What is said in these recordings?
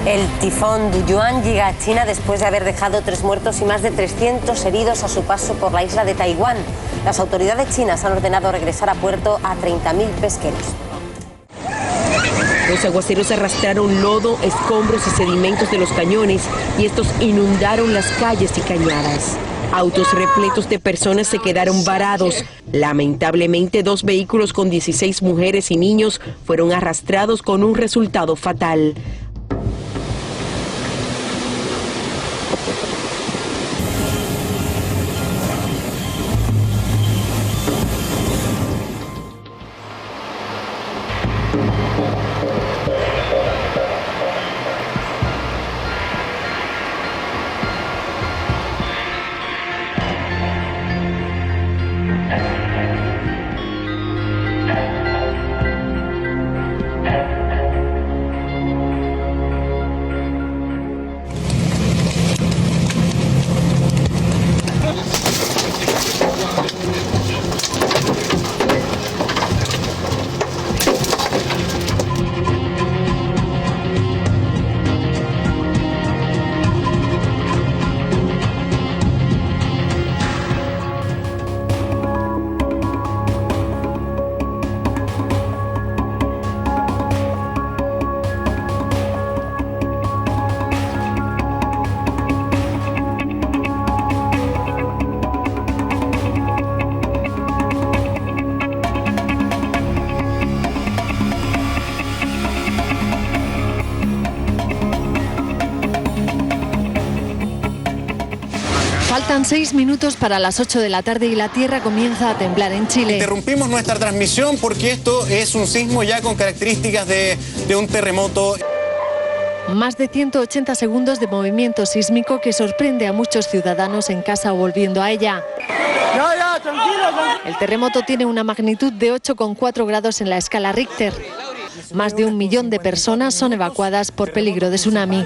El tifón Duyuan llega a China después de haber dejado 3 muertos y más de 300 heridos a su paso por la isla de Taiwán. Las autoridades chinas han ordenado regresar a puerto a 30.000 pesqueros. Los aguaceros arrastraron lodo, escombros y sedimentos de los cañones y estos inundaron las calles y cañadas. Autos repletos de personas se quedaron varados. Lamentablemente, 2 vehículos con 16 mujeres y niños fueron arrastrados con un resultado fatal. Faltan 6 minutos para las 8 de la tarde y la tierra comienza a temblar en Chile. Interrumpimos nuestra transmisión porque esto es un sismo ya con características de un terremoto. Más de 180 segundos de movimiento sísmico que sorprende a muchos ciudadanos en casa o volviendo a ella. Ya, El terremoto tiene una magnitud de 8,4 grados en la escala Richter. Más de 1 millón de personas son evacuadas por peligro de tsunami.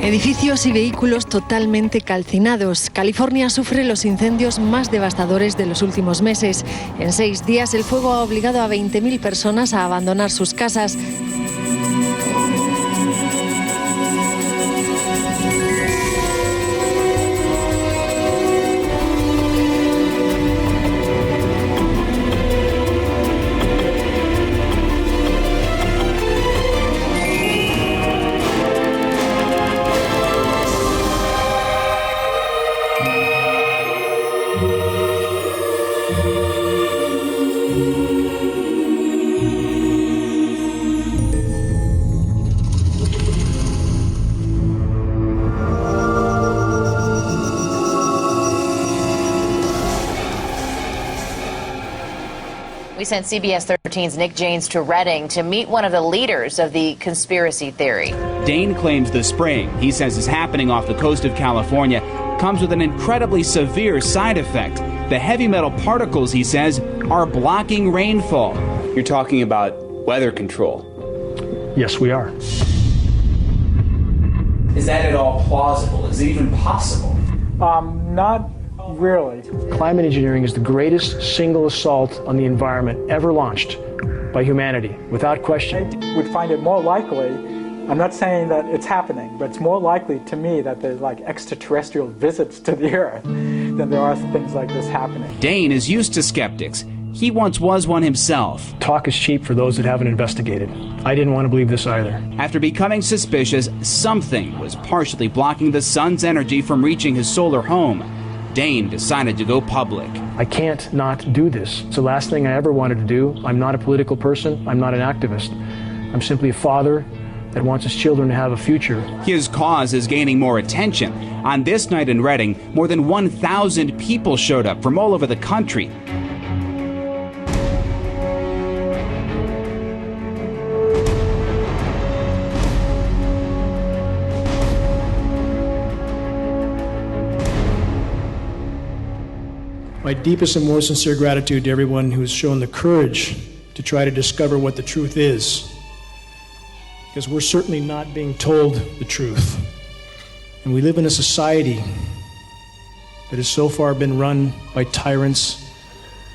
Edificios y vehículos totalmente calcinados. California sufre los incendios más devastadores de los últimos meses. En 6 días el fuego ha obligado a 20.000 personas a abandonar sus casas. We sent CBS 13's Nick Janes to Redding to meet one of the leaders of the conspiracy theory. Dane claims the spraying he says is happening off the coast of California comes with an incredibly severe side effect. The heavy metal particles, he says, are blocking rainfall. You're talking about weather control. Yes, we are. Is that at all plausible? Is it even possible? Not really. Climate engineering is the greatest single assault on the environment ever launched by humanity, without question. I would find it more likely, I'm not saying that it's happening, but it's more likely to me that there's like extraterrestrial visits to the Earth than there are things like this happening. Dane is used to skeptics. He once was one himself. Talk is cheap for those that haven't investigated. I didn't want to believe this either. After becoming suspicious, something was partially blocking the sun's energy from reaching his solar home. Dane decided to go public. I can't not do this. It's the last thing I ever wanted to do. I'm not a political person. I'm not an activist. I'm simply a father that wants his children to have a future. His cause is gaining more attention. On this night in Redding, more than 1,000 people showed up from all over the country. My deepest and more sincere gratitude to everyone who has shown the courage to try to discover what the truth is. Because we're certainly not being told the truth. And we live in a society that has so far been run by tyrants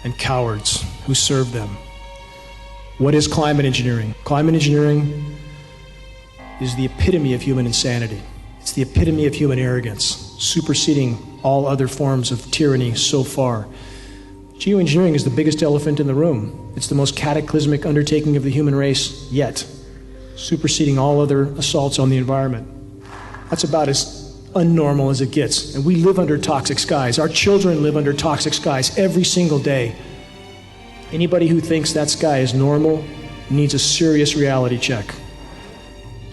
and cowards who serve them. What is climate engineering? Climate engineering is the epitome of human insanity. It's the epitome of human arrogance, superseding all other forms of tyranny so far. Geoengineering is the biggest elephant in the room. It's the most cataclysmic undertaking of the human race yet. superseding all other assaults on the environment. That's about as unnormal as it gets. And we live under toxic skies. Our children live under toxic skies every single day. Anybody who thinks that sky is normal needs a serious reality check.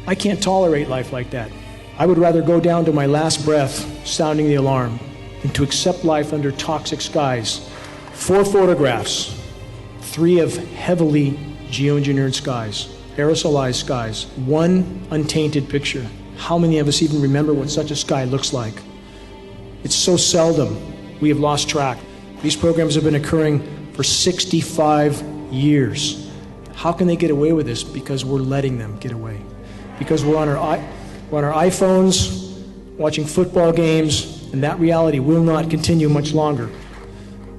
I can't tolerate life like that. I would rather go down to my last breath sounding the alarm than to accept life under toxic skies. 4 photographs, 3 of heavily geoengineered skies, aerosolized skies, 1 untainted picture. How many of us even remember what such a sky looks like? It's so seldom we have lost track. These programs have been occurring for 65 years. How can they get away with this? Because we're letting them get away. Because we're on our iPhones, watching football games, and that reality will not continue much longer.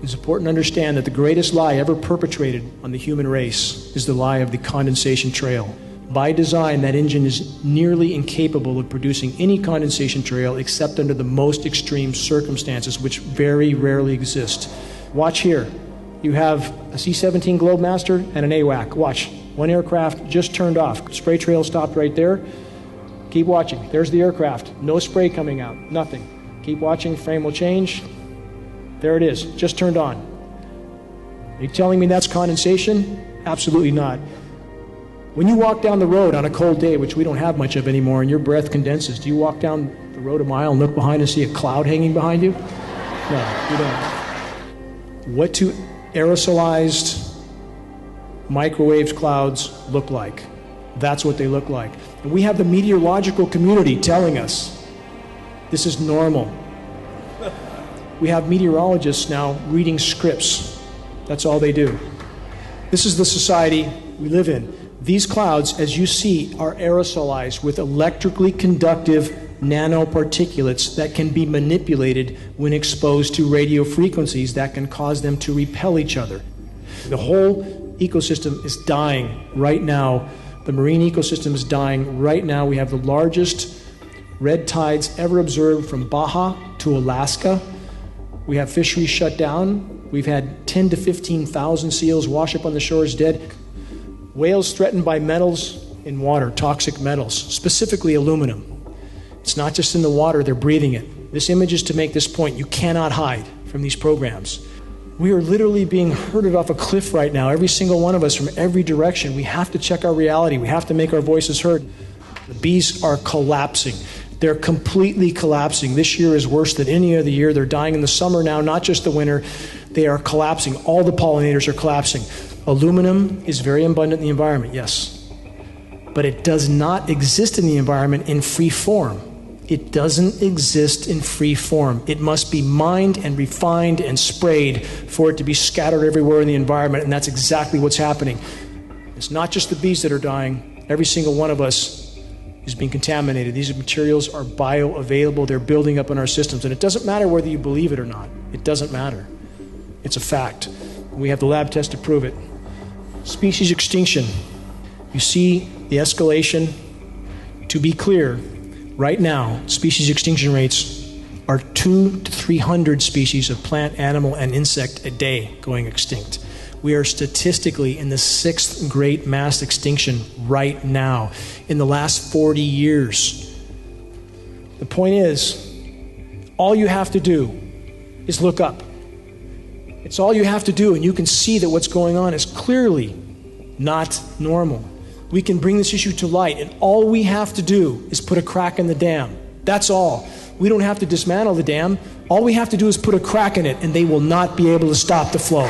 It's important to understand that the greatest lie ever perpetrated on the human race is the lie of the condensation trail. By design, that engine is nearly incapable of producing any condensation trail except under the most extreme circumstances, which very rarely exist. Watch here. You have a C-17 Globemaster and an AWAC. Watch. One aircraft just turned off. Spray trail stopped right there. Keep watching. There's the aircraft. No spray coming out. Nothing. Keep watching. Frame will change. There it is. Just turned on. Are you telling me that's condensation? Absolutely not. When you walk down the road on a cold day, which we don't have much of anymore, and your breath condenses, do you walk down the road a mile and look behind and see a cloud hanging behind you? No, you don't. What do aerosolized microwave clouds look like? That's what they look like. And we have the meteorological community telling us this is normal. We have meteorologists now reading scripts. That's all they do. This is the society we live in. These clouds, as you see, are aerosolized with electrically conductive nanoparticulates that can be manipulated when exposed to radio frequencies that can cause them to repel each other. The whole ecosystem is dying right now. The marine ecosystem is dying right now. We have the largest red tides ever observed from Baja to Alaska. We have fisheries shut down. We've had 10 to 15,000 seals wash up on the shores dead. Whales threatened by metals in water, toxic metals, specifically aluminum. It's not just in the water, they're breathing it. This image is to make this point. You cannot hide from these programs. We are literally being herded off a cliff right now, every single one of us from every direction. We have to check our reality. We have to make our voices heard. The bees are collapsing. They're completely collapsing. This year is worse than any other year. They're dying in the summer now, not just the winter. They are collapsing. All the pollinators are collapsing. Aluminum is very abundant in the environment, yes. But it does not exist in the environment in free form. It doesn't exist in free form. It must be mined and refined and sprayed for it to be scattered everywhere in the environment, and that's exactly what's happening. It's not just the bees that are dying. Every single one of us is being contaminated. These materials are bioavailable. They're building up in our systems, and it doesn't matter whether you believe it or not. It doesn't matter. It's a fact. We have the lab test to prove it. Species extinction. You see the escalation. To be clear, right now, species extinction rates are 200 to 300 species of plant, animal, and insect a day going extinct. We are statistically in the 6th great mass extinction right now in the last 40 years. The point is, all you have to do is look up. It's all you have to do, and you can see that what's going on is clearly not normal. We can bring this issue to light, and all we have to do is put a crack in the dam. That's all. We don't have to dismantle the dam. All we have to do is put a crack in it, and they will not be able to stop the flow.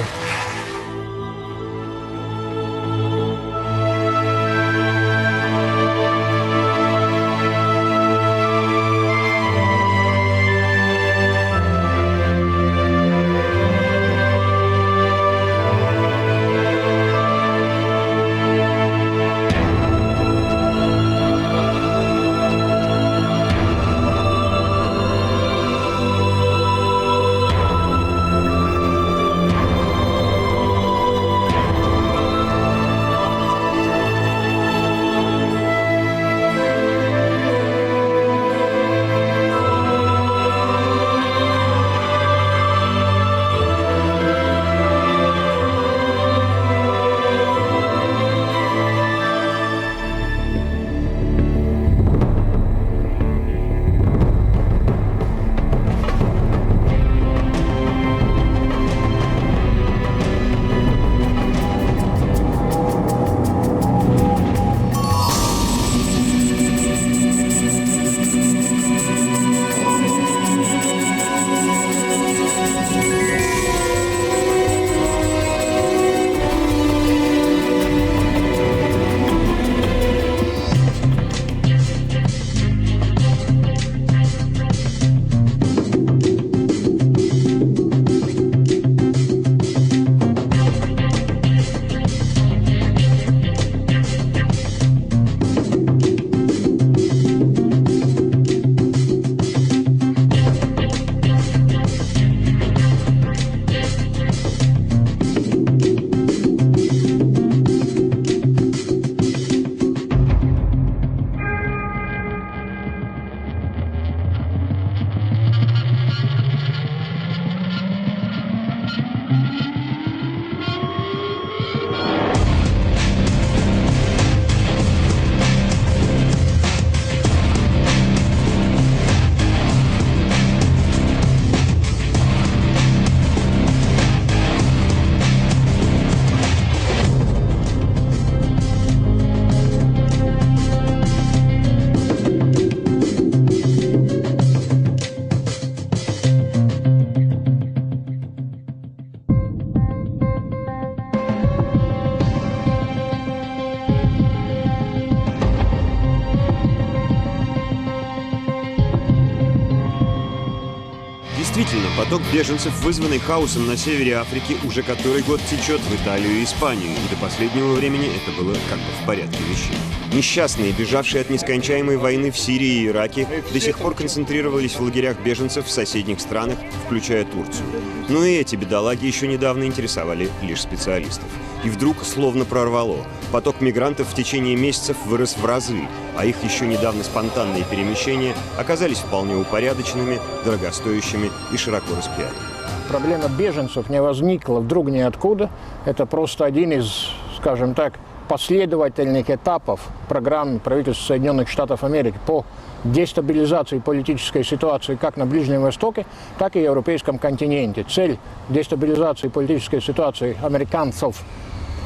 Действительно, поток беженцев, вызванный хаосом на севере Африки, уже который год течет в Италию и Испанию, и до последнего времени это было как бы в порядке вещей. Несчастные, бежавшие от нескончаемой войны в Сирии и Ираке, до сих пор концентрировались в лагерях беженцев в соседних странах, включая Турцию. Но и эти бедолаги еще недавно интересовали лишь специалистов. И вдруг словно прорвало. Поток мигрантов в течение месяцев вырос в разы, а их еще недавно спонтанные перемещения оказались вполне упорядоченными, дорогостоящими и широко распиаренными. Проблема беженцев не возникла вдруг ниоткуда. Это просто один из, скажем так, последовательных этапов программы правительства Соединенных Штатов Америки по дестабилизации политической ситуации как на Ближнем Востоке, так и в европейском континенте. Цель дестабилизации политической ситуации американцев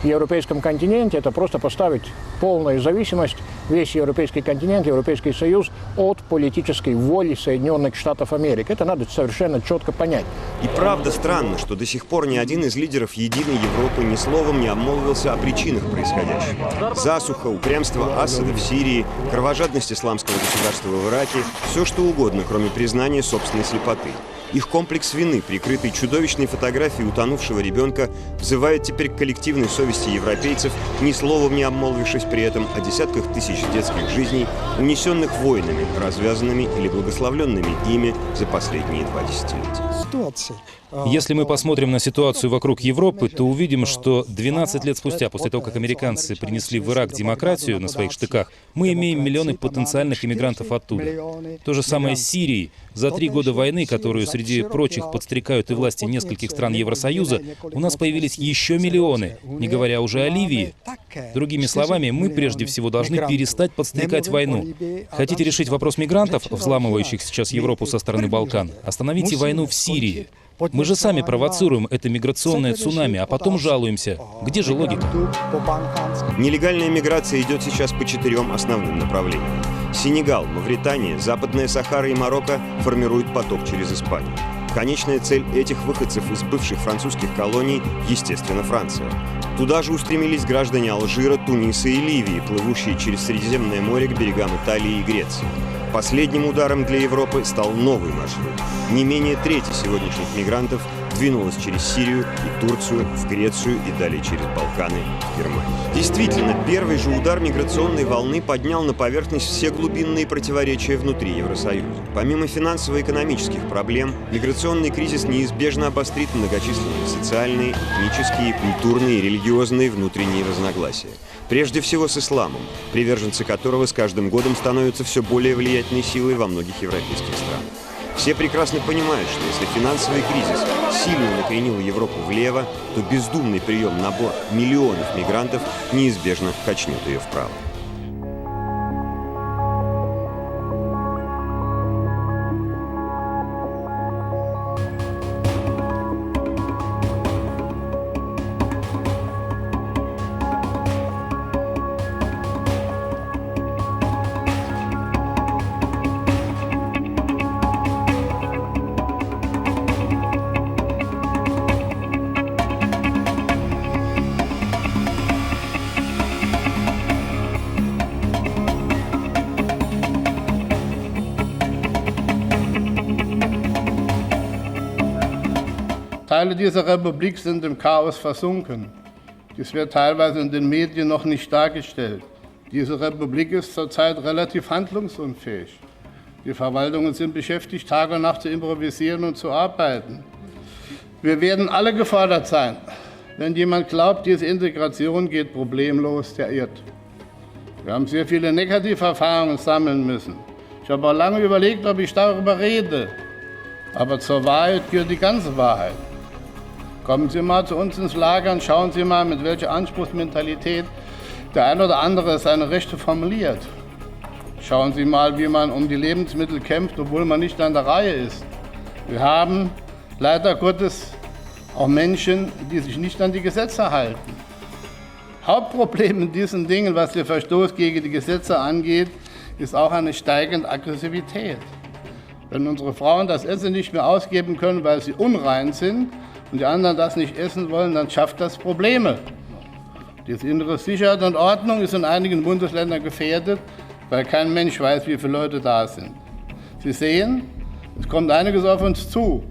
в европейском континенте – это просто поставить полную зависимость весь европейский континент, Европейский Союз от политической воли Соединенных Штатов Америки. Это надо совершенно четко понять. И правда странно, что до сих пор ни один из лидеров единой Европы ни словом не обмолвился о причинах происходящего. Засуха, упрямство Асада в Сирии, кровожадность исламского государства в Ираке – все что угодно, кроме признания собственной слепоты. Их комплекс вины, прикрытый чудовищной фотографией утонувшего ребенка, взывает теперь к коллективной совести европейцев, ни словом не обмолвившись при этом о десятках тысяч детских жизней, унесенных войнами, развязанными или благословленными ими за последние 2 десятилетия. Если мы посмотрим на ситуацию вокруг Европы, то увидим, что 12 лет спустя, после того, как американцы принесли в Ирак демократию на своих штыках, мы имеем миллионы потенциальных иммигрантов оттуда. То же самое с Сирией. За 3 года войны, которую среди прочих подстрекают и власти нескольких стран Евросоюза, у нас появились еще миллионы, не говоря уже о Ливии. Другими словами, мы прежде всего должны перестать подстрекать войну. Хотите решить вопрос мигрантов, взламывающих сейчас Европу со стороны Балкан? Остановите войну в Сирии. Мы же сами провоцируем это миграционное цунами, а потом жалуемся. Где же логика? Нелегальная миграция идет сейчас по 4 основным направлениям. Сенегал, Мавритания, Западная Сахара и Марокко формируют поток через Испанию. Конечная цель этих выходцев из бывших французских колоний, естественно, Франция. Туда же устремились граждане Алжира, Туниса и Ливии, плывущие через Средиземное море к берегам Италии и Греции. Последним ударом для Европы стал новый маршрут. Не менее трети сегодняшних мигрантов двинулась через Сирию и Турцию, в Грецию и далее через Балканы в Германию. Действительно, первый же удар миграционной волны поднял на поверхность все глубинные противоречия внутри Евросоюза. Помимо финансово-экономических проблем, миграционный кризис неизбежно обострит многочисленные социальные, этнические, культурные и религиозные внутренние разногласия. Прежде всего с исламом, приверженцы которого с каждым годом становятся все более влиятельной силой во многих европейских странах. Все прекрасно понимают, что если финансовый кризис сильно накренил Европу влево, то бездумный прием на борт миллионов мигрантов неизбежно качнет ее вправо. Teile dieser Republik sind im Chaos versunken. Dies wird teilweise in den Medien noch nicht dargestellt. Diese Republik ist zurzeit relativ handlungsunfähig. Die Verwaltungen sind beschäftigt, Tag und Nacht zu improvisieren und zu arbeiten. Wir werden alle gefordert sein. Wenn jemand glaubt, diese Integration geht problemlos, der irrt. Wir haben sehr viele Negativerfahrungen sammeln müssen. Ich habe auch lange überlegt, ob ich darüber rede. Aber zur Wahrheit gehört die ganze Wahrheit. Kommen Sie mal zu uns ins Lager und schauen Sie mal, mit welcher Anspruchsmentalität der ein oder andere seine Rechte formuliert. Schauen Sie mal, wie man um die Lebensmittel kämpft, obwohl man nicht an der Reihe ist. Wir haben leider Gottes auch Menschen, die sich nicht an die Gesetze halten. Hauptproblem in diesen Dingen, was den Verstoß gegen die Gesetze angeht, ist auch eine steigende Aggressivität. Wenn unsere Frauen das Essen nicht mehr ausgeben können, weil sie unrein sind, und die anderen das nicht essen wollen, dann schafft das Probleme. Diese innere Sicherheit und Ordnung ist in einigen Bundesländern gefährdet, weil kein Mensch weiß, wie viele Leute da sind. Sie sehen, Es kommt einiges auf uns zu.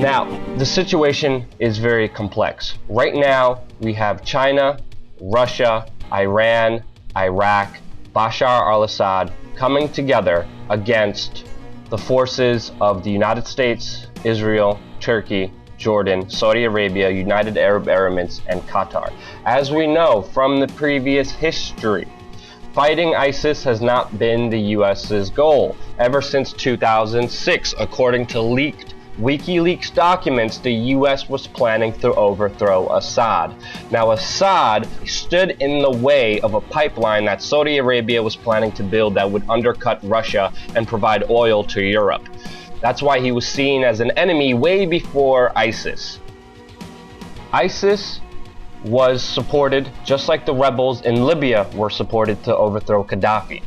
Now, the situation is very complex. Right now, we have China, Russia, Iran, Iraq, Bashar al-Assad coming together against the forces of the United States, Israel, Turkey, Jordan, Saudi Arabia, United Arab Emirates, and Qatar. As we know from the previous history, fighting ISIS has not been the US's goal ever since 2006. According to leaked WikiLeaks documents, the US was planning to overthrow Assad. Now, Assad stood in the way of a pipeline that Saudi Arabia was planning to build that would undercut Russia and provide oil to Europe. That's why he was seen as an enemy way before ISIS. ISIS was supported, just like the rebels in Libya were supported to overthrow Gaddafi.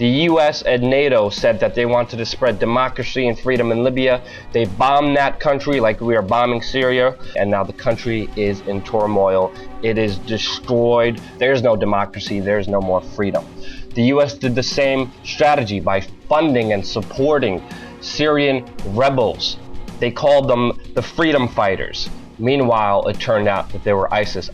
The US and NATO said that they wanted to spread democracy and freedom in Libya. They bombed that country like we are bombing Syria, and now the country is in turmoil. It is destroyed. There's no democracy. There's no more freedom. The US did the same strategy by funding and supporting Syrian rebels. They called them the freedom fighters. Meanwhile, it turned out that they were ISIS.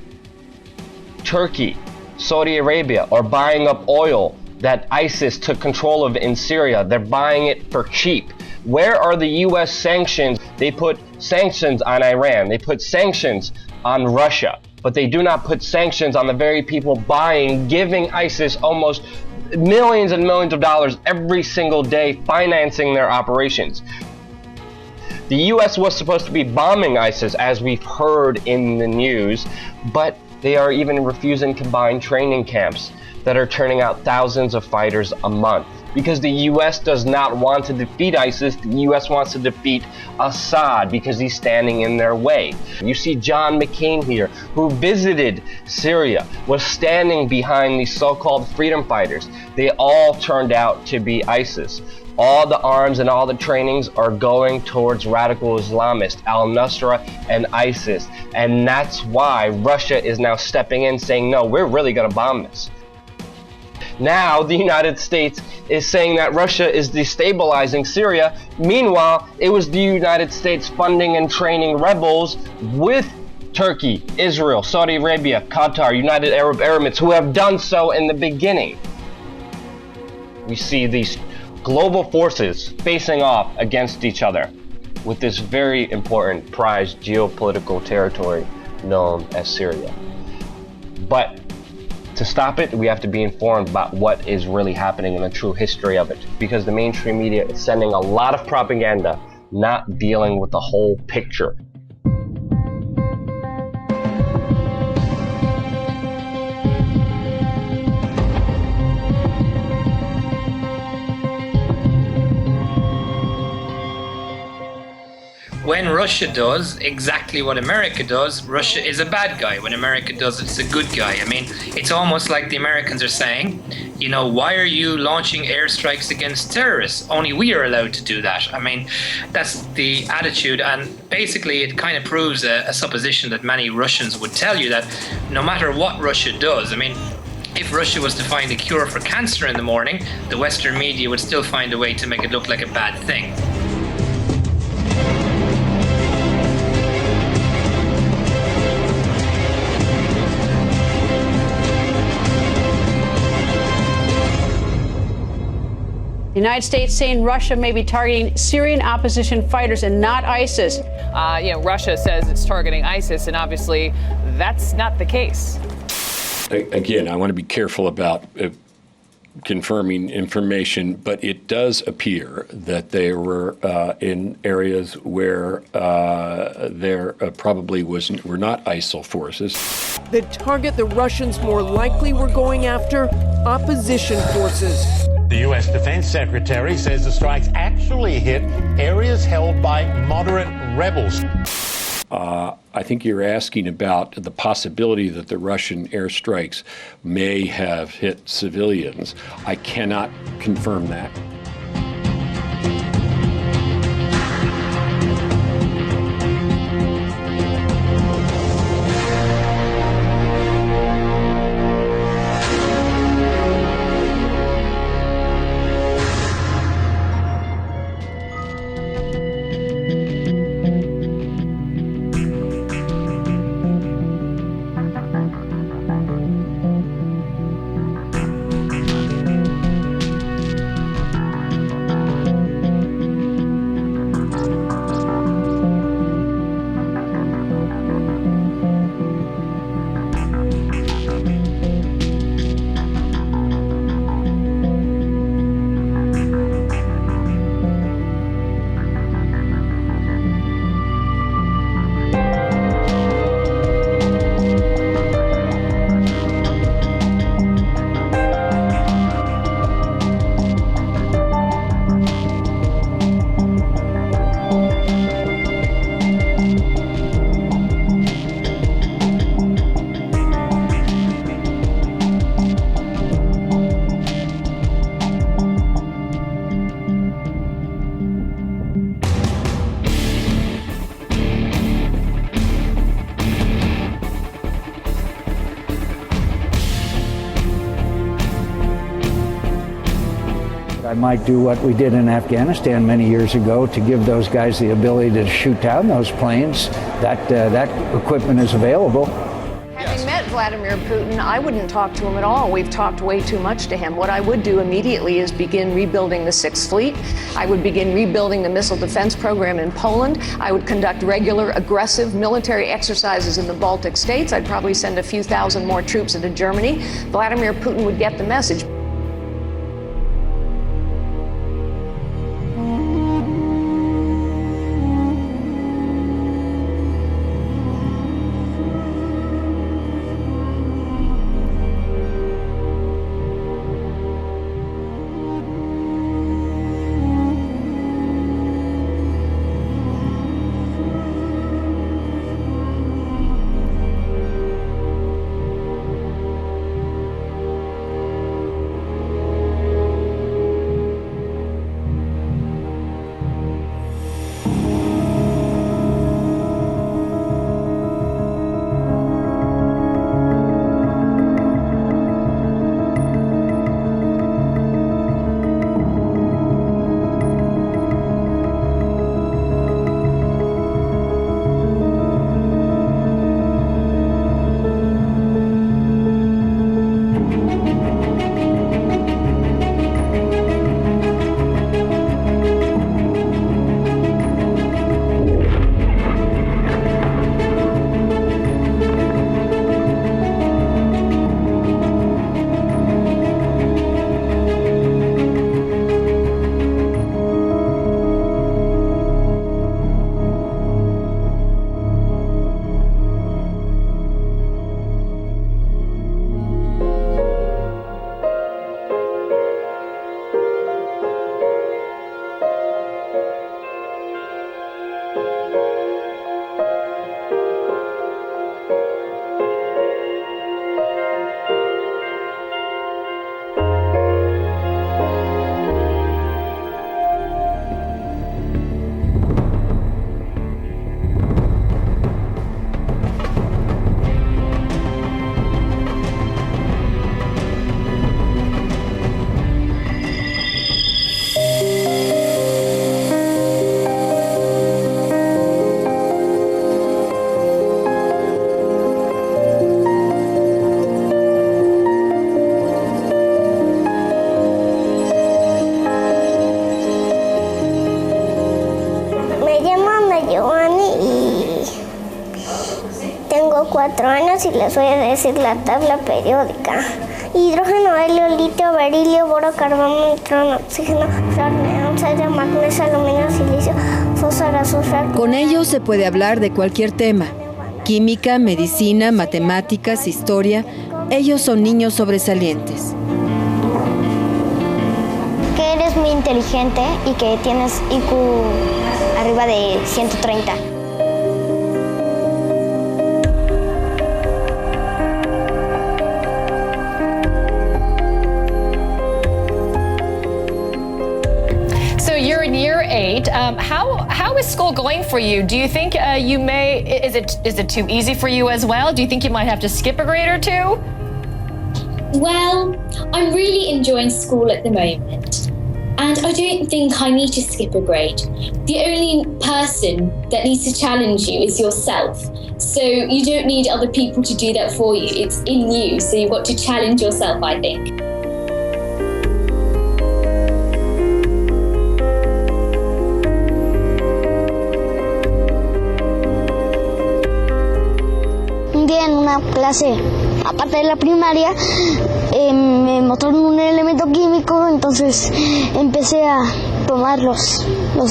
Turkey, Saudi Arabia are buying up oil that ISIS took control of in Syria. They're buying it for cheap. Where are the US sanctions? They put sanctions on Iran. They put sanctions on Russia. But they do not put sanctions on the very people buying, giving ISIS almost millions and millions of dollars every single day, financing their operations. The US was supposed to be bombing ISIS, as we've heard in the news, but they are even refusing to buy training camps that are turning out thousands of fighters a month. Because the US does not want to defeat ISIS, the US wants to defeat Assad because he's standing in their way. You see John McCain here, who visited Syria, was standing behind these so-called freedom fighters. They all turned out to be ISIS. All the arms and all the trainings are going towards radical Islamists, al-Nusra and ISIS. And that's why Russia is now stepping in saying, no, we're really gonna bomb this. Now the United States is saying that Russia is destabilizing Syria. Meanwhile, it was the United States funding and training rebels with Turkey, Israel, Saudi Arabia, Qatar, United Arab Emirates, who have done so in the beginning. We see these global forces facing off against each other with this very important prized geopolitical territory known as Syria. But to stop it, we have to be informed about what is really happening and the true history of it, because the mainstream media is sending a lot of propaganda, not dealing with the whole picture. When Russia does exactly what America does, Russia is a bad guy. When America does, it's a good guy. I mean, it's almost like the Americans are saying, you know, why are you launching airstrikes against terrorists? Only we are allowed to do that. I mean, that's the attitude, and basically it kind of proves a supposition that many Russians would tell you, that no matter what Russia does, I mean, if Russia was to find a cure for cancer in the morning, the Western media would still find a way to make it look like a bad thing. The United States saying Russia may be targeting Syrian opposition fighters and not ISIS. Russia says it's targeting ISIS, and obviously that's not the case. Again, I want to be careful about confirming information, but it does appear that they were in areas where there probably were not ISIL forces. The target the Russians more likely were going after, opposition forces. The U.S. Defense Secretary says the strikes actually hit areas held by moderate rebels. I think you're asking about the possibility that the Russian airstrikes may have hit civilians. I cannot confirm that. I might do what we did in Afghanistan many years ago to give those guys the ability to shoot down those planes. That equipment is available. Having met Vladimir Putin, I wouldn't talk to him at all. We've talked way too much to him. What I would do immediately is begin rebuilding the Sixth Fleet. I would begin rebuilding the missile defense program in Poland. I would conduct regular, aggressive military exercises in the Baltic states. I'd probably send a few thousand more troops into Germany. Vladimir Putin would get the message. 4 años y les voy a decir la tabla periódica. Hidrógeno, helio, litio, berilio, boro, carbono, nitrógeno, oxígeno, flúor, neón, sodio, magnesio, aluminio, silicio, fósforo, azufre. Con ellos se puede hablar de cualquier tema. Química, medicina, matemáticas, historia. Ellos son niños sobresalientes. Que eres muy inteligente y que tienes IQ arriba de 130. You're in year 8. How is school going for you? Do you think you may? Is it too easy for you as well? Do you think you might have to skip a grade or two? Well, I'm really enjoying school at the moment, and I don't think I need to skip a grade. The only person that needs to challenge you is yourself. So you don't need other people to do that for you. It's in you. So you've got to challenge yourself, I think. En una clase, aparte de la primaria, me mostraron un elemento químico, entonces empecé a tomar los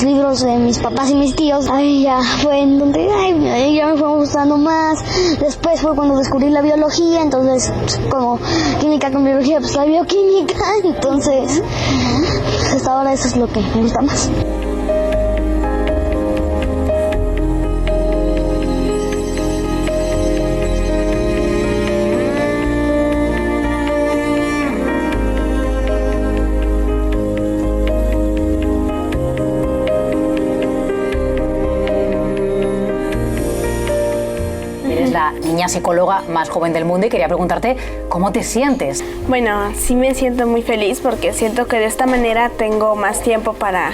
libros de mis papás y mis tíos. Ahí ya fue en donde ya me fue gustando más. Después fue cuando descubrí la biología, entonces como química con biología, pues la bioquímica, entonces hasta ahora eso es lo que me gusta más. La niña psicóloga más joven del mundo y quería preguntarte cómo te sientes. Bueno, sí me siento muy feliz porque siento que de esta manera tengo más tiempo para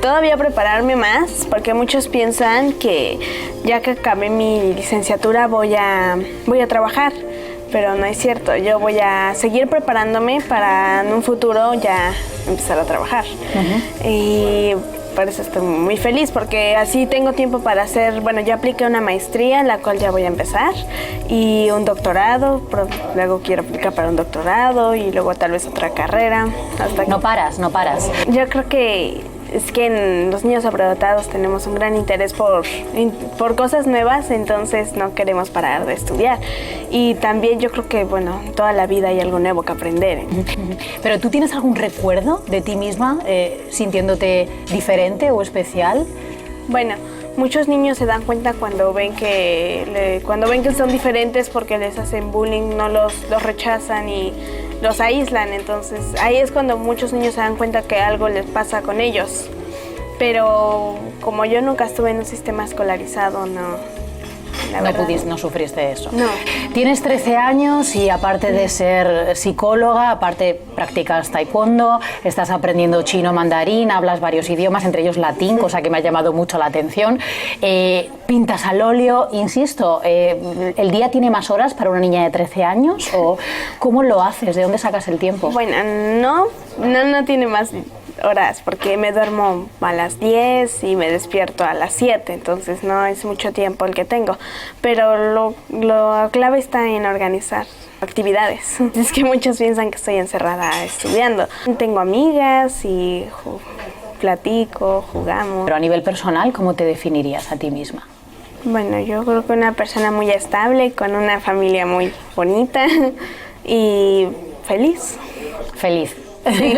todavía prepararme más, porque muchos piensan que ya que acabé mi licenciatura voy a trabajar, pero no es cierto. Yo voy a seguir preparándome para en un futuro ya empezar a trabajar. Y por eso estoy muy feliz, porque así tengo tiempo para hacer, bueno, yo apliqué una maestría en la cual ya voy a empezar, y un doctorado, luego quiero aplicar para un doctorado y luego tal vez otra carrera. Hasta que... No paras. Yo creo que es que los niños sobredotados tenemos un gran interés por cosas nuevas, entonces no queremos parar de estudiar. Y también yo creo que, bueno, toda la vida hay algo nuevo que aprender. ¿Pero tú tienes algún recuerdo de ti misma sintiéndote diferente o especial? Bueno, muchos niños se dan cuenta cuando ven que son diferentes porque les hacen bullying, no los rechazan y los aíslan, entonces ahí es cuando muchos niños se dan cuenta que algo les pasa con ellos. Pero como yo nunca estuve en un sistema escolarizado, no sufriste eso. No. Tienes 13 años y aparte de ser psicóloga, aparte practicas taekwondo, estás aprendiendo chino, mandarín, hablas varios idiomas, entre ellos latín, cosa que me ha llamado mucho la atención. Pintas al óleo, insisto, ¿el día tiene más horas para una niña de 13 años? ¿O cómo lo haces? ¿De dónde sacas el tiempo? Bueno, no tiene más horas, porque me duermo a las 10 y me despierto a las 7, entonces no es mucho tiempo el que tengo, pero lo clave está en organizar actividades. Es que muchos piensan que estoy encerrada estudiando. Tengo amigas y platico, jugamos. Pero a nivel personal, ¿cómo te definirías a ti misma? Bueno, yo creo que una persona muy estable, con una familia muy bonita y feliz. Feliz. Sí.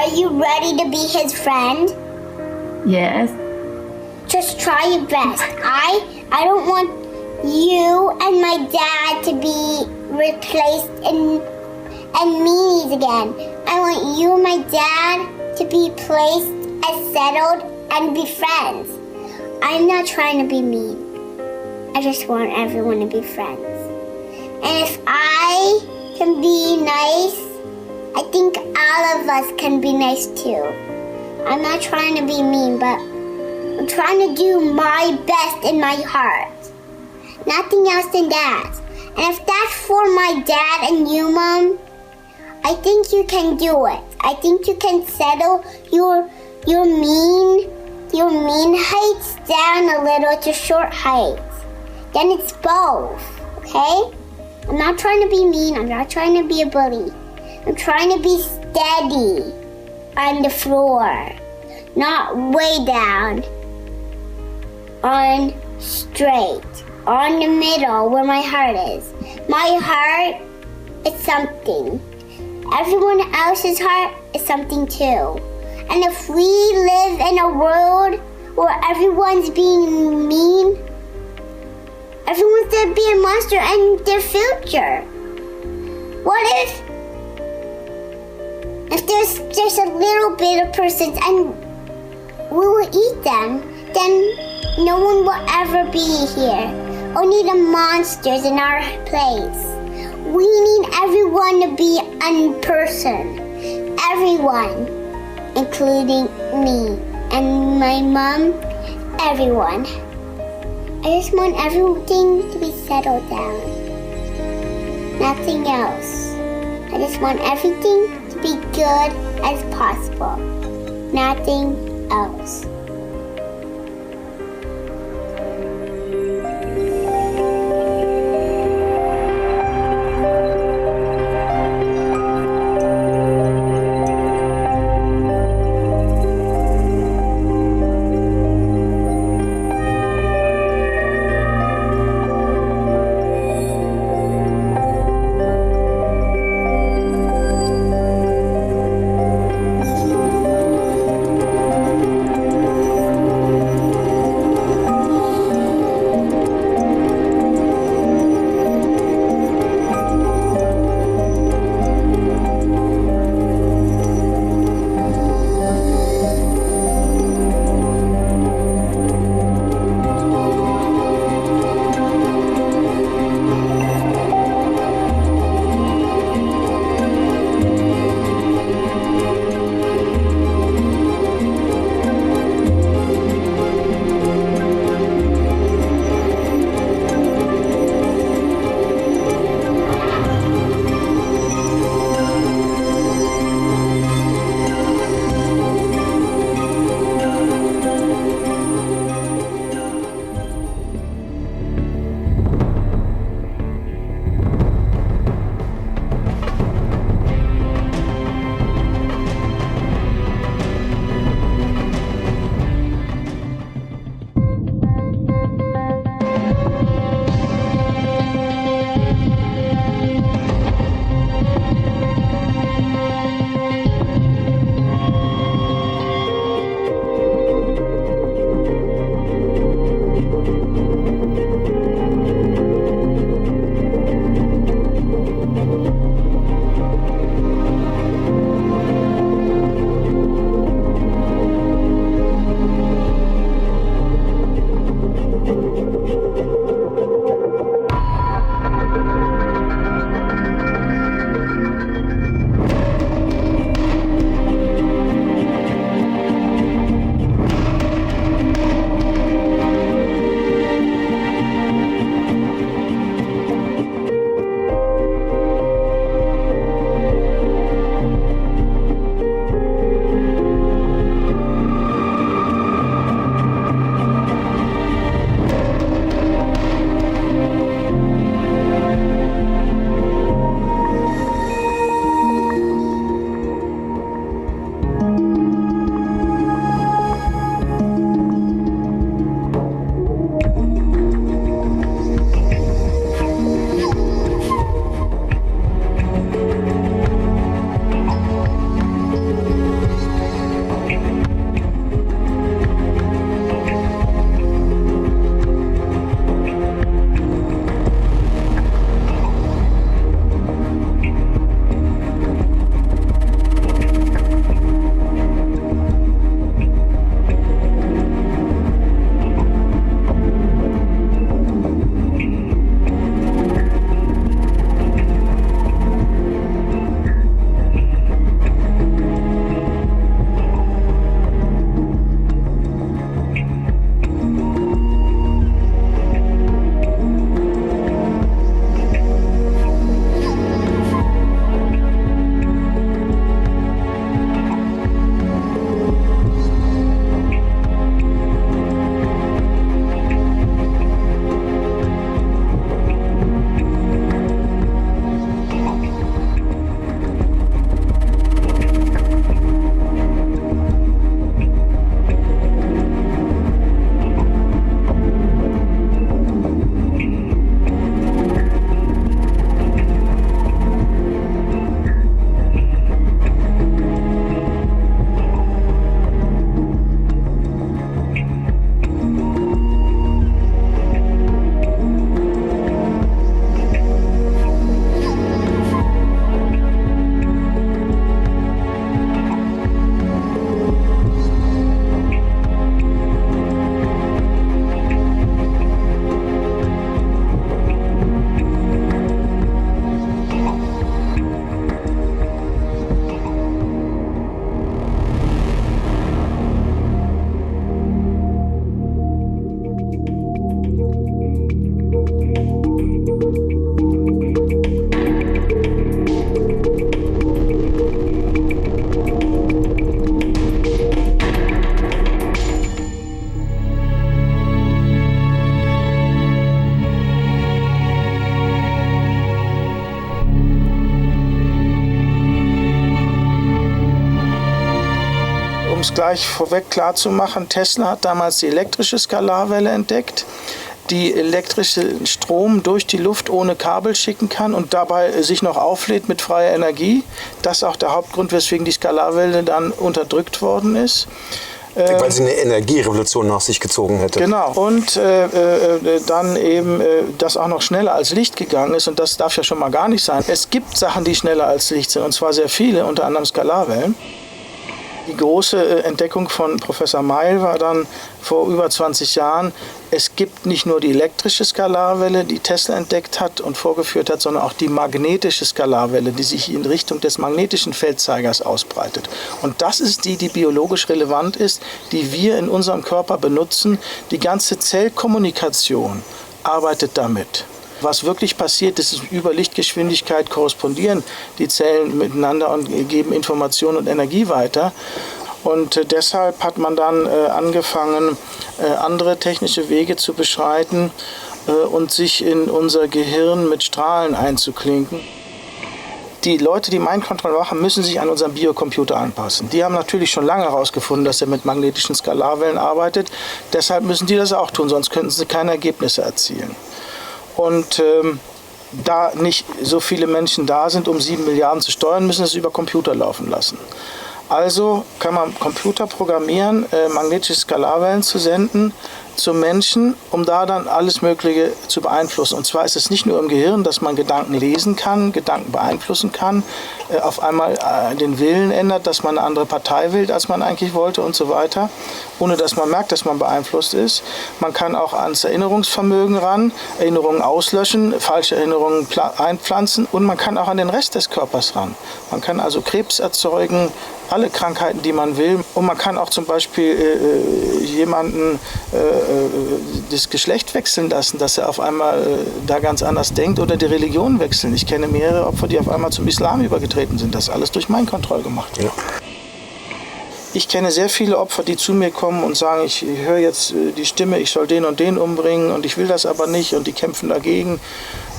Are you ready to be his friend? Yes. Just try your best. I don't want you and my dad to be replaced and meanies again. I want you and my dad to be placed as settled and be friends. I'm not trying to be mean. I just want everyone to be friends. And if I can be nice, I think all of us can be nice too. I'm not trying to be mean, but I'm trying to do my best in my heart. Nothing else than that. And if that's for my dad and you, Mom, I think you can do it. I think you can settle your mean heights down a little to short heights. Then it's both, okay? I'm not trying to be mean. I'm not trying to be a bully. I'm trying to be steady on the floor, not way down, on straight, on the middle where my heart is. My heart is something. Everyone else's heart is something too. And if we live in a world where everyone's being mean, everyone's gonna be a monster in their future. What if there's just a little bit of persons and we will eat them, then no one will ever be here. Only the monsters in our place. We need everyone to be a person. Everyone, including me and my mom, everyone. I just want everything to be settled down. Nothing else. I just want everything to be good as possible. Nothing else. um es gleich vorweg klar zu machen, Tesla hat damals die elektrische Skalarwelle entdeckt, die elektrischen Strom durch die Luft ohne Kabel schicken kann und dabei sich noch auflädt mit freier Energie. Das ist auch der Hauptgrund, weswegen die Skalarwelle dann unterdrückt worden ist. Weil sie eine Energierevolution nach sich gezogen hätte. Genau. Und dann eben, das auch noch schneller als Licht gegangen ist. Und das darf ja schon mal gar nicht sein. Es gibt Sachen, die schneller als Licht sind. Und zwar sehr viele, unter anderem Skalarwellen. Die große Entdeckung von Professor Meil war dann vor über 20 Jahren, es gibt nicht nur die elektrische Skalarwelle, die Tesla entdeckt hat und vorgeführt hat, sondern auch die magnetische Skalarwelle, die sich in Richtung des magnetischen Feldzeigers ausbreitet. Und das ist die biologisch relevant ist, die wir in unserem Körper benutzen. Die ganze Zellkommunikation arbeitet damit. Was wirklich passiert, ist, über Lichtgeschwindigkeit korrespondieren die Zellen miteinander und geben Information und Energie weiter. Und deshalb hat man dann angefangen, andere technische Wege zu beschreiten und sich in unser Gehirn mit Strahlen einzuklinken. Die Leute, die Mind-Control machen, müssen sich an unseren Biocomputer anpassen. Die haben natürlich schon lange herausgefunden, dass er mit magnetischen Skalarwellen arbeitet. Deshalb müssen die das auch tun, sonst könnten sie keine Ergebnisse erzielen. Und da nicht so viele Menschen da sind, um 7 Milliarden zu steuern, müssen sie es über Computer laufen lassen. Also kann man Computer programmieren, magnetische Skalarwellen zu senden zum Menschen, um da dann alles Mögliche zu beeinflussen. Und zwar ist es nicht nur im Gehirn, dass man Gedanken lesen kann, Gedanken beeinflussen kann, auf einmal den Willen ändert, dass man eine andere Partei wählt, als man eigentlich wollte und so weiter, ohne dass man merkt, dass man beeinflusst ist. Man kann auch ans Erinnerungsvermögen ran, Erinnerungen auslöschen, falsche Erinnerungen einpflanzen und man kann auch an den Rest des Körpers ran. Man kann also Krebs erzeugen, alle Krankheiten, die man will. Und man kann auch zum Beispiel jemanden das Geschlecht wechseln lassen, dass er auf einmal da ganz anders denkt oder die Religion wechseln. Ich kenne mehrere Opfer, die auf einmal zum Islam übergetreten sind. Das ist alles durch Mind-Control gemacht. Ja. Ich kenne sehr viele Opfer, die zu mir kommen und sagen, ich höre jetzt die Stimme, ich soll den und den umbringen und ich will das aber nicht und die kämpfen dagegen.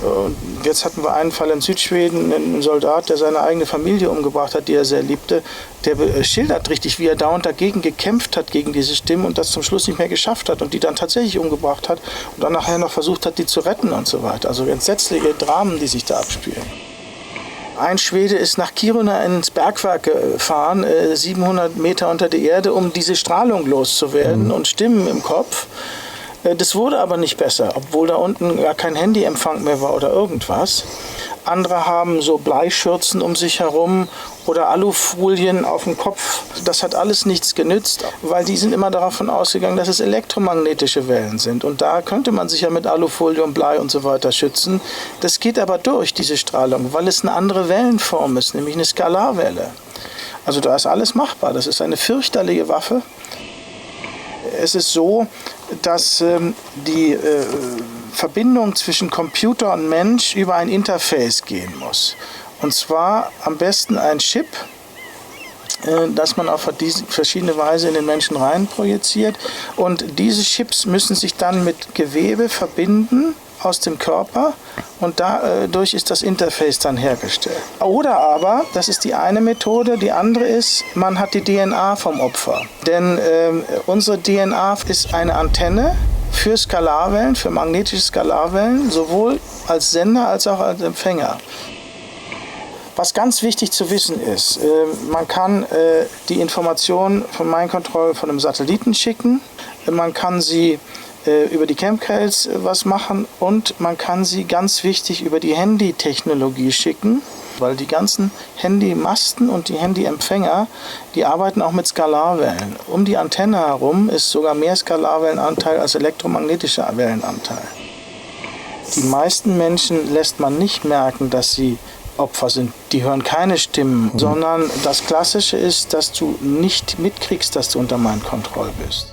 Und jetzt hatten wir einen Fall in Südschweden, einen Soldat, der seine eigene Familie umgebracht hat, die er sehr liebte. Der schildert richtig, wie er dauernd dagegen gekämpft hat, gegen diese Stimmen und das zum Schluss nicht mehr geschafft hat und die dann tatsächlich umgebracht hat und dann nachher noch versucht hat, die zu retten und so weiter. Also entsetzliche Dramen, die sich da abspielen. Ein Schwede ist nach Kiruna ins Bergwerk gefahren, 700 Meter unter der Erde, um diese Strahlung loszuwerden und Stimmen im Kopf. Das wurde aber nicht besser, obwohl da unten gar kein Handyempfang mehr war oder irgendwas. Andere haben so Bleischürzen um sich herum oder Alufolien auf dem Kopf. Das hat alles nichts genützt, weil die sind immer davon ausgegangen, dass es elektromagnetische Wellen sind. Und da könnte man sich ja mit Alufolie und Blei und so weiter schützen. Das geht aber durch, diese Strahlung, weil es eine andere Wellenform ist, nämlich eine Skalarwelle. Also da ist alles machbar. Das ist eine fürchterliche Waffe. Es ist so, dass die Verbindung zwischen Computer und Mensch über ein Interface gehen muss. Und zwar am besten ein Chip, das man auf verschiedene Weise in den Menschen rein projiziert. Und diese Chips müssen sich dann mit Gewebe verbinden aus dem Körper und dadurch ist das Interface dann hergestellt. Oder aber, das ist die eine Methode, die andere ist, man hat die DNA vom Opfer. Denn unsere DNA ist eine Antenne für Skalarwellen, für magnetische Skalarwellen, sowohl als Sender als auch als Empfänger. Was ganz wichtig zu wissen ist, man kann die Informationen von Mind-Control von einem Satelliten schicken, man kann sie über die Chemtrails was machen und man kann sie ganz wichtig über die Handy-Technologie schicken, weil die ganzen Handymasten und die Handyempfänger, die arbeiten auch mit Skalarwellen. Um die Antenne herum ist sogar mehr Skalarwellenanteil als elektromagnetischer Wellenanteil. Die meisten Menschen lässt man nicht merken, dass sie Opfer sind. Die hören keine Stimmen, sondern das Klassische ist, dass du nicht mitkriegst, dass du unter Mind-Control bist.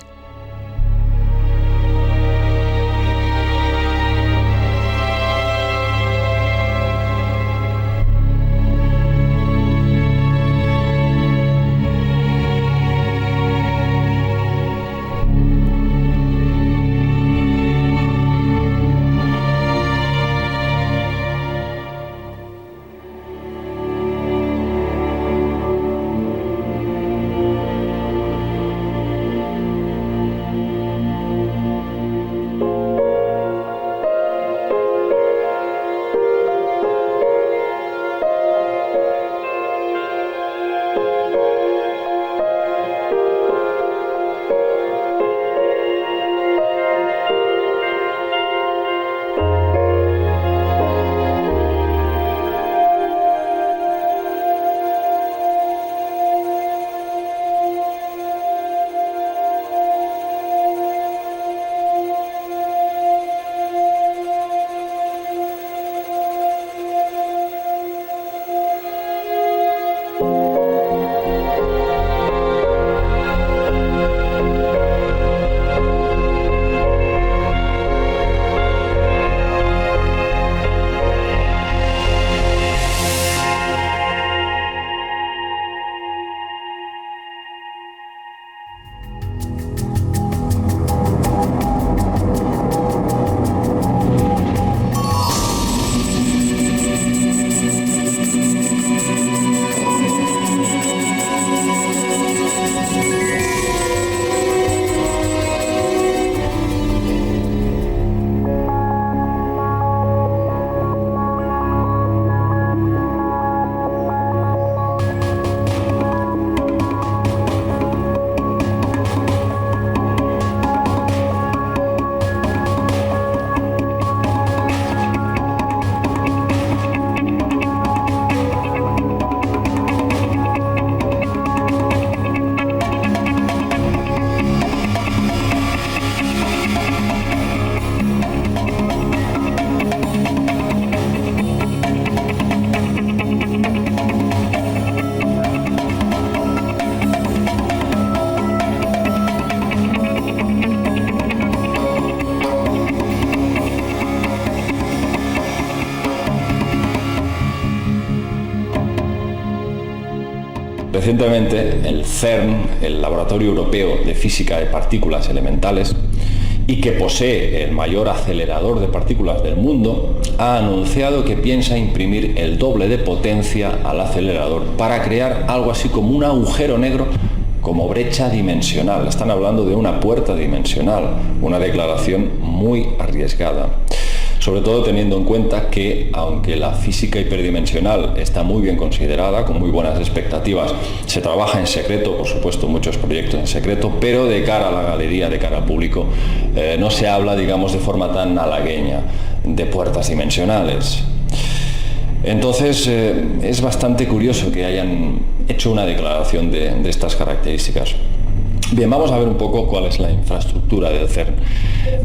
Recientemente, el CERN, el Laboratorio Europeo de Física de Partículas Elementales, y que posee el mayor acelerador de partículas del mundo, ha anunciado que piensa imprimir el doble de potencia al acelerador para crear algo así como un agujero negro como brecha dimensional. Están hablando de una puerta dimensional, una declaración muy arriesgada. Sobre todo teniendo en cuenta que, aunque la física hiperdimensional está muy bien considerada, con muy buenas expectativas, se trabaja en secreto, por supuesto, muchos proyectos en secreto, pero de cara a la galería, de cara al público, no se habla, digamos, de forma tan halagueña de puertas dimensionales. Entonces, es bastante curioso que hayan hecho una declaración de estas características. Bien, vamos a ver un poco cuál es la infraestructura del CERN.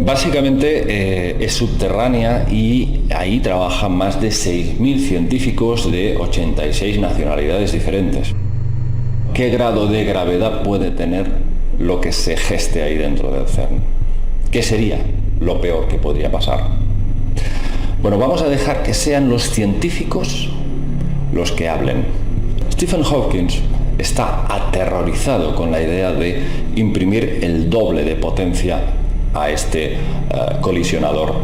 Básicamente es subterránea y ahí trabajan más de 6.000 científicos de 86 nacionalidades diferentes. ¿Qué grado de gravedad puede tener lo que se geste ahí dentro del CERN? ¿Qué sería lo peor que podría pasar? Bueno, vamos a dejar que sean los científicos los que hablen. Stephen Hawking está aterrorizado con la idea de imprimir el doble de potencia a este colisionador.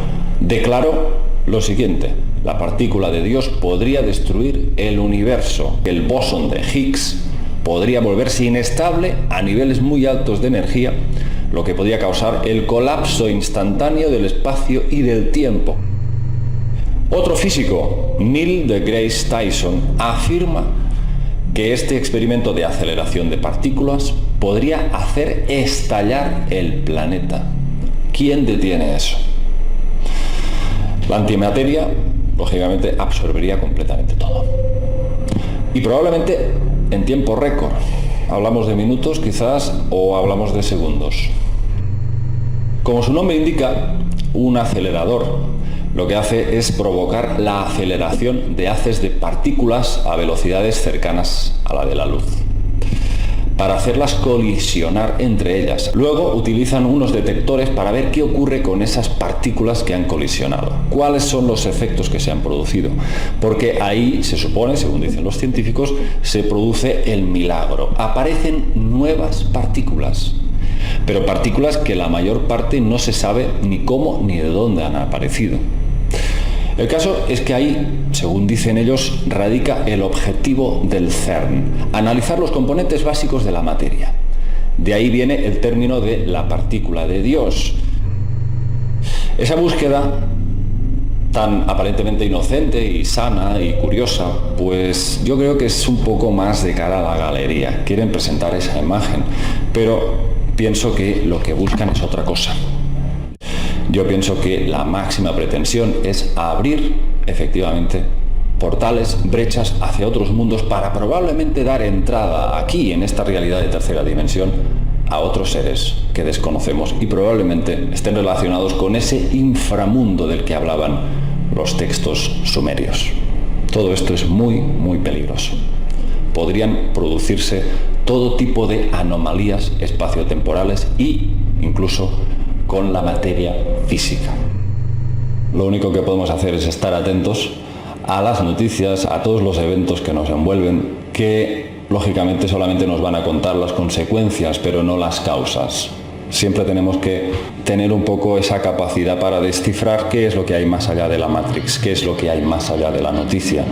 Declaró lo siguiente: la partícula de Dios podría destruir el universo. El bosón de Higgs podría volverse inestable a niveles muy altos de energía, lo que podría causar el colapso instantáneo del espacio y del tiempo. Otro físico, Neil deGrasse Tyson, afirma que este experimento de aceleración de partículas podría hacer estallar el planeta. ¿Quién detiene eso? La antimateria, lógicamente, absorbería completamente todo. Y probablemente en tiempo récord. Hablamos de minutos quizás o hablamos de segundos. Como su nombre indica, un acelerador lo que hace es provocar la aceleración de haces de partículas a velocidades cercanas a la de la luz, para hacerlas colisionar entre ellas. Luego utilizan unos detectores para ver qué ocurre con esas partículas que han colisionado, cuáles son los efectos que se han producido, porque ahí se supone, según dicen los científicos, se produce el milagro. Aparecen nuevas partículas, pero partículas que la mayor parte no se sabe ni cómo ni de dónde han aparecido. El caso es que ahí, según dicen ellos, radica el objetivo del CERN: analizar los componentes básicos de la materia. De ahí viene el término de la partícula de Dios. Esa búsqueda tan aparentemente inocente y sana y curiosa, pues yo creo que es un poco más de cara a la galería. Quieren presentar esa imagen, pero pienso que lo que buscan es otra cosa. Yo pienso que la máxima pretensión es abrir, efectivamente, portales, brechas hacia otros mundos para probablemente dar entrada aquí, en esta realidad de tercera dimensión, a otros seres que desconocemos y probablemente estén relacionados con ese inframundo del que hablaban los textos sumerios. Todo esto es muy, muy peligroso. Podrían producirse todo tipo de anomalías espaciotemporales y incluso con la materia física. Lo único que podemos hacer es estar atentos a las noticias, a todos los eventos que nos envuelven, que lógicamente solamente nos van a contar las consecuencias, pero no las causas. Siempre tenemos que tener un poco esa capacidad para descifrar qué es lo que hay más allá de la Matrix, qué es lo que hay más allá de la noticia.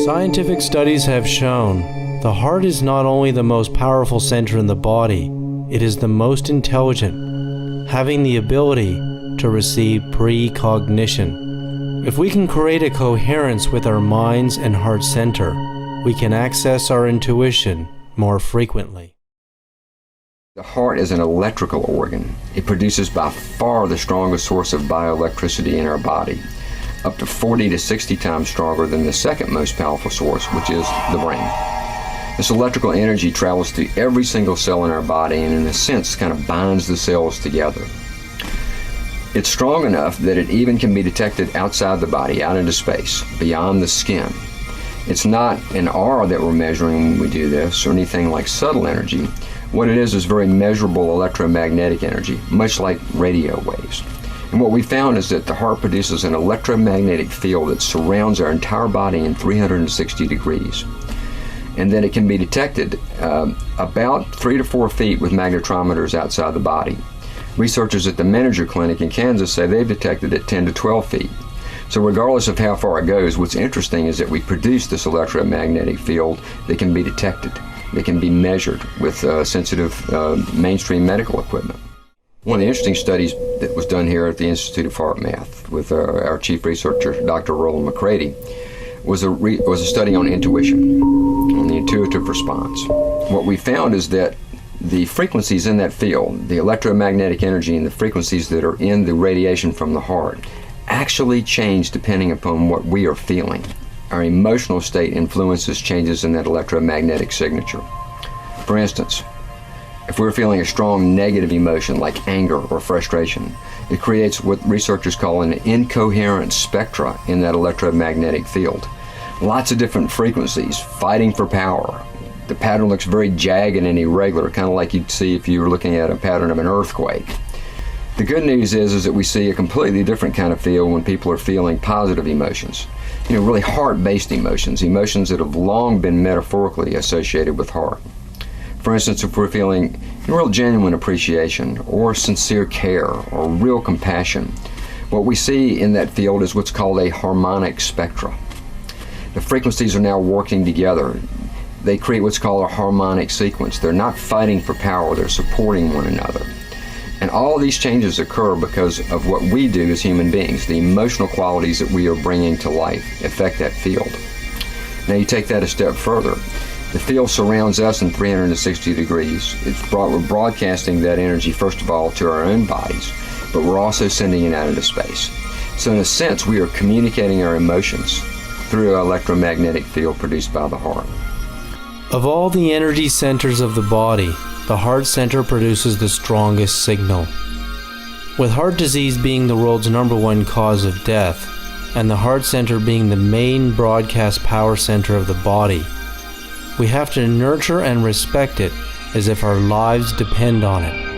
Scientific studies have shown the heart is not only the most powerful center in the body, it is the most intelligent, having the ability to receive precognition. If we can create a coherence with our minds and heart center, we can access our intuition more frequently. The heart is an electrical organ. It produces by far the strongest source of bioelectricity in our body, up to 40 to 60 times stronger than the second most powerful source, which is the brain. This electrical energy travels through every single cell in our body and in a sense kind of binds the cells together. It's strong enough that it even can be detected outside the body, out into space, beyond the skin. It's not an aura that we're measuring when we do this or anything like subtle energy. What it is very measurable electromagnetic energy, much like radio waves. And what we found is that the heart produces an electromagnetic field that surrounds our entire body in 360 degrees. And then it can be detected about 3 to 4 feet with magnetometers outside the body. Researchers at the Menninger Clinic in Kansas say they've detected it 10 to 12 feet. So regardless of how far it goes, what's interesting is that we produce this electromagnetic field that can be detected, that can be measured with sensitive mainstream medical equipment. One of the interesting studies that was done here at the Institute of Heart Math with our chief researcher, Dr. Roland McCready, was a study on intuition, on the intuitive response. What we found is that the frequencies in that field, the electromagnetic energy and the frequencies that are in the radiation from the heart, actually change depending upon what we are feeling. Our emotional state influences changes in that electromagnetic signature. For instance, if we're feeling a strong negative emotion like anger or frustration, it creates what researchers call an incoherent spectra in that electromagnetic field. Lots of different frequencies fighting for power. The pattern looks very jagged and irregular, kind of like you'd see if you were looking at a pattern of an earthquake. The good news is that we see a completely different kind of feel when people are feeling positive emotions. Really heart-based emotions, emotions that have long been metaphorically associated with heart. For instance, if we're feeling real genuine appreciation or sincere care or real compassion, what we see in that field is what's called a harmonic spectra. The frequencies are now working together. They create what's called a harmonic sequence. They're not fighting for power, they're supporting one another. And all of these changes occur because of what we do as human beings. The emotional qualities that we are bringing to life affect that field. Now you take that a step further. The field surrounds us in 360 degrees. We're broadcasting that energy, first of all, to our own bodies, but we're also sending it out into space. So in a sense, we are communicating our emotions through an electromagnetic field produced by the heart. Of all the energy centers of the body, the heart center produces the strongest signal. With heart disease being the world's #1 cause of death, and the heart center being the main broadcast power center of the body, we have to nurture and respect it as if our lives depend on it.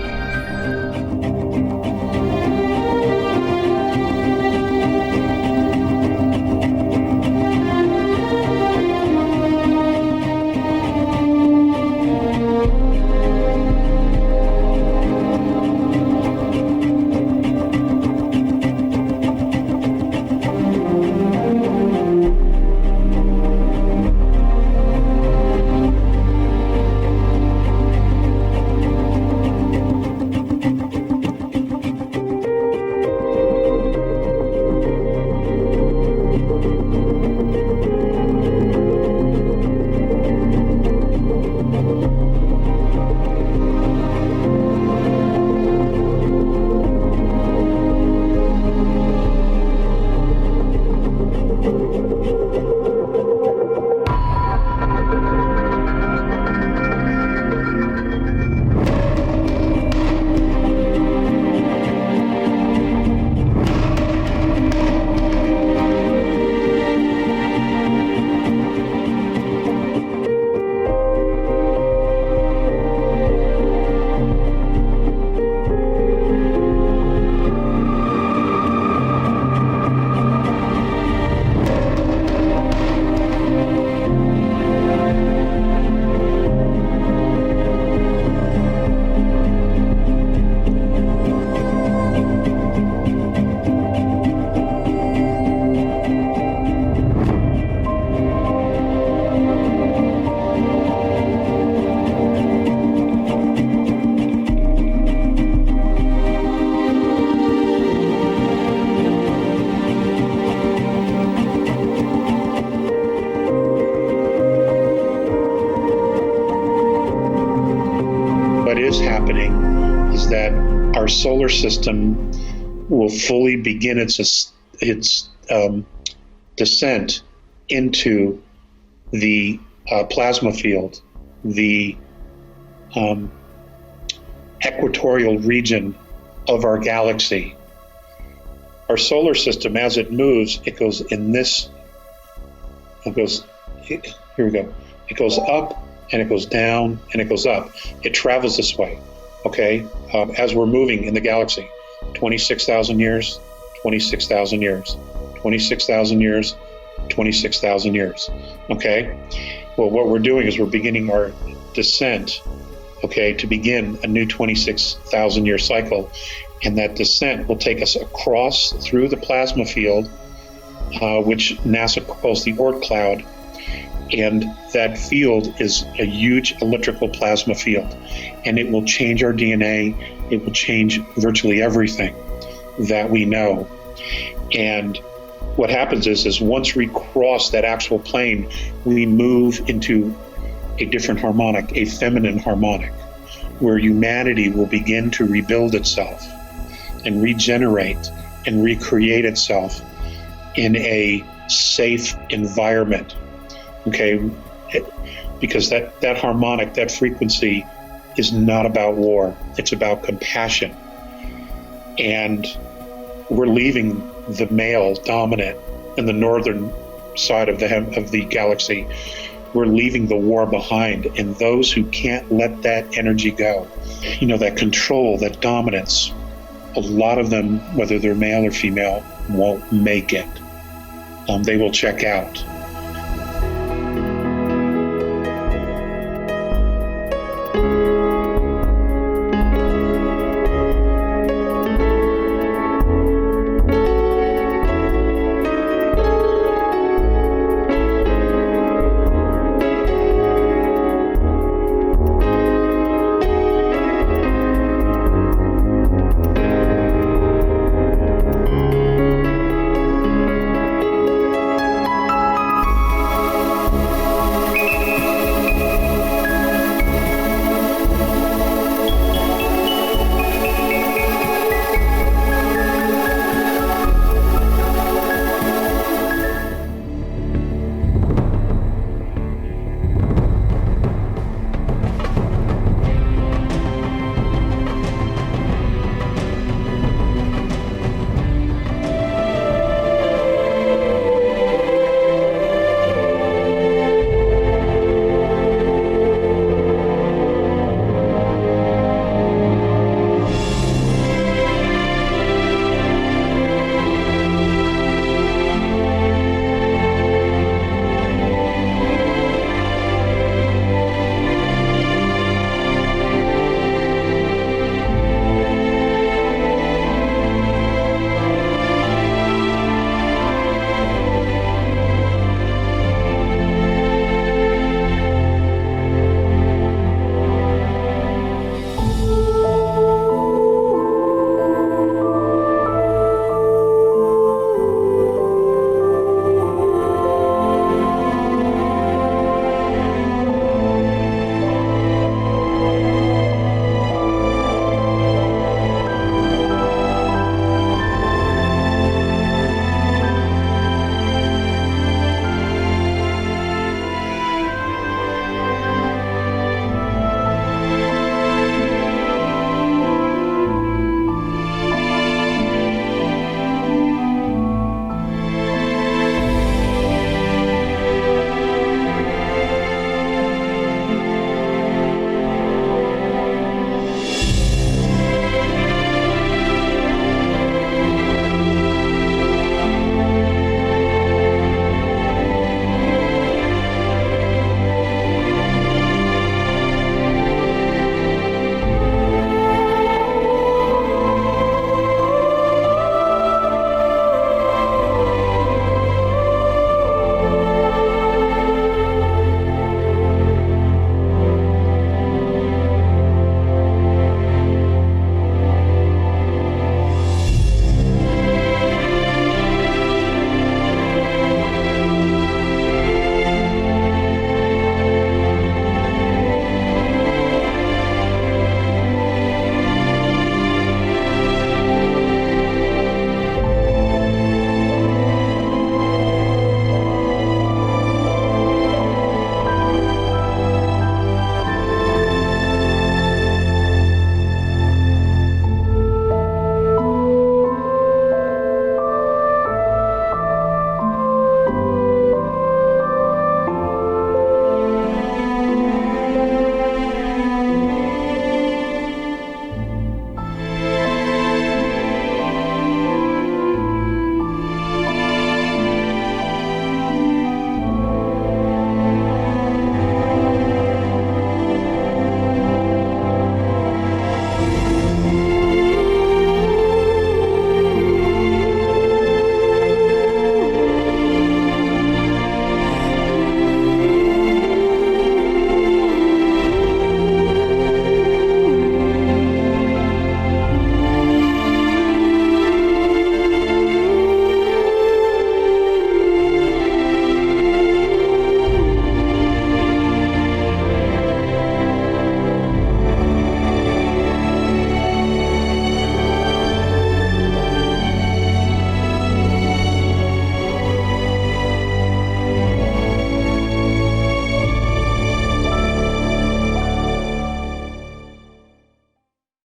is that our solar system will fully begin its descent into the plasma field, the equatorial region of our galaxy. Our solar system, as it moves, it goes in this, here we go. It goes up and it goes down and it goes up. It travels this way, okay? As we're moving in the galaxy, 26,000 years, 26,000 years, 26,000 years, 26,000 years, okay? Well, what we're doing is we're beginning our descent, okay, to begin a new 26,000 year cycle. And that descent will take us across through the plasma field, which NASA calls the Oort cloud. And that field is a huge electrical plasma field. And it will change our DNA. It will change virtually everything that we know. And what happens is once we cross that actual plane, we move into a different harmonic, a feminine harmonic, where humanity will begin to rebuild itself and regenerate and recreate itself in a safe environment, okay? Because that harmonic, that frequency is not about war, it's about compassion. And we're leaving the male dominant in the northern side of the galaxy. We're leaving the war behind, and those who can't let that energy go, you know, that control, that dominance, a lot of them, whether they're male or female, won't make it. They will check out.